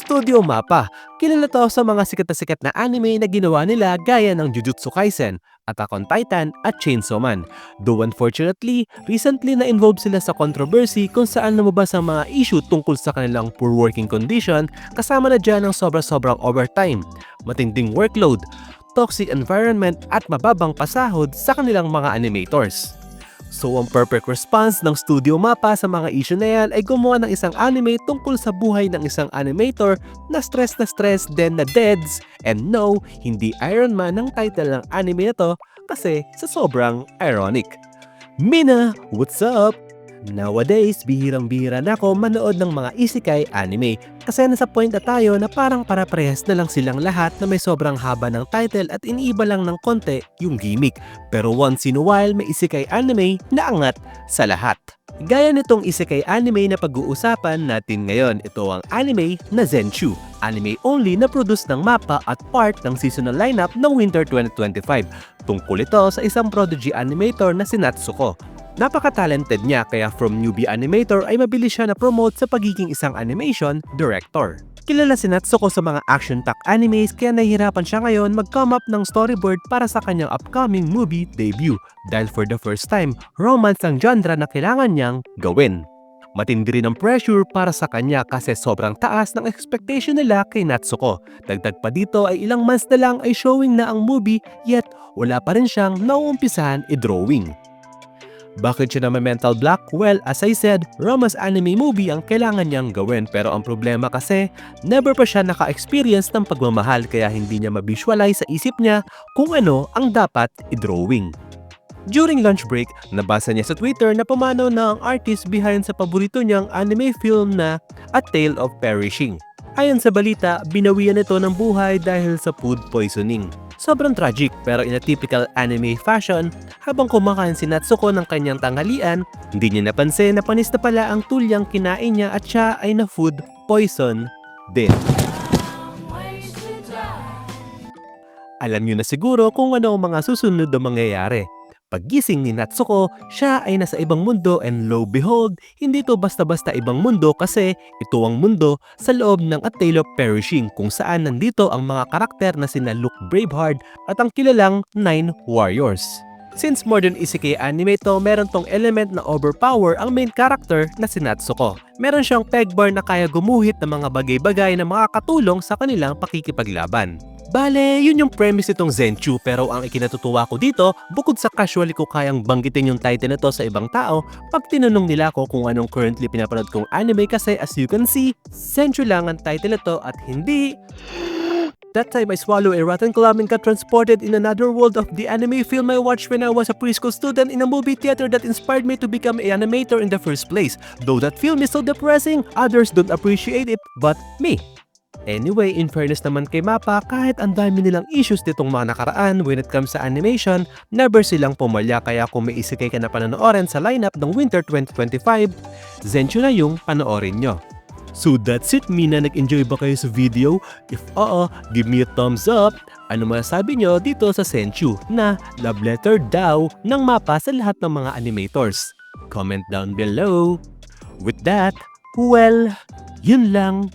Studio Mappa. Kilala to sa mga sikat na anime na ginawa nila gaya ng Jujutsu Kaisen, Attack on Titan at Chainsaw Man. Though unfortunately, recently na-involve sila sa controversy kung saan lumabas ang mga issue tungkol sa kanilang poor working condition, kasama na dyan ang sobra-sobrang overtime, matinding workload, toxic environment at mababang pasahod sa kanilang mga animators. So ang perfect response ng Studio Mappa sa mga issue na yan ay gumawa ng isang anime tungkol sa buhay ng isang animator na stress din na deads. And no, hindi Iron Man ang title ng anime na to kasi sa sobrang ironic. Mina, what's up? Nowadays, bihirang-bihira na ako manood ng mga isekai anime kasi nasa point na tayo na parang para-parehas na lang silang lahat na may sobrang haba ng title at iniiba lang ng konti yung gimmick. Pero once in a while, may isekai anime na angat sa lahat. Gaya nitong isekai anime na pag-uusapan natin ngayon, ito ang anime na Zenchu. Anime only na produce ng Mappa at part ng seasonal lineup ng Winter 2025. Tungkol ito sa isang prodigy animator na si Natsuko. Napaka-talented niya kaya from newbie animator ay mabilis siya na-promote sa pagiging isang animation director. Kilala si Natsuko sa mga action-packed animes kaya nahihirapan siya ngayon mag-come up ng storyboard para sa kanyang upcoming movie debut dahil for the first time, romance ang genre na kailangan niyang gawin. Matindi rin ang pressure para sa kanya kasi sobrang taas ng expectation nila kay Natsuko. Dagdag pa dito ay ilang months na lang ay showing na ang movie yet wala pa rin siyang nauumpisahan i-drawing. Bakit siya naman mental block? Well, as I said, romance anime movie ang kailangan niyang gawin pero ang problema kasi, never pa siya naka-experience ng pagmamahal kaya hindi niya ma-visualize sa isip niya kung ano ang dapat i-drawing. During lunch break, nabasa niya sa Twitter na pumanaw na ang artist behind sa paborito niyang anime film na A Tale of Perishing. Ayon sa balita, binawian ito ng buhay dahil sa food poisoning. Sobrang tragic pero in a typical anime fashion, habang kumakain si Natsuko ng kanyang tanghalian, hindi niya napansin na panis na pala ang tulyang kinain niya at siya ay na food poison din. Alam niyo na siguro kung ano ang mga susunod na mangyayari. Paggising ni Natsuko, siya ay nasa ibang mundo and lo behold, hindi ito basta-basta ibang mundo kasi ito ang mundo sa loob ng A Tale of Perishing kung saan nandito ang mga karakter na sina Luke Braveheart at ang kilalang 9 Warriors. Since modern isekai anime to, meron tong element na overpower ang main character na si Natsuko. Meron siyang peg bar na kaya gumuhit ng mga bagay-bagay na makakatulong sa kanilang pakikipaglaban. Bale, yun yung premise nitong Zenchu pero ang ikinatutuwa ko dito, bukod sa casually ko kayang banggitin yung title na to sa ibang tao, pag tinanong nila ko kung anong currently pinapanood kong anime kasi as you can see, Zenchu lang ang title na to at hindi... That time I swallow a rotten club and got transported in another world of the anime film I watched when I was a preschool student in a movie theater that inspired me to become an animator in the first place. Though that film is so depressing, others don't appreciate it, but me. Anyway, in fairness naman kay Mappa, kahit ang dami nilang issues nitong mga nakaraan when it comes sa animation, never silang pumalya kaya kung may isekai ka na panonoorin sa lineup ng Winter 2025, Zenchu na yung panoorin nyo. So that's it, Mina. Nag-enjoy ba kayo sa video? If oo, give me a thumbs up. Ano masasabi nyo dito sa Zenchu na love letter daw ng Mappa sa lahat ng mga animators? Comment down below. With that, well, yun lang.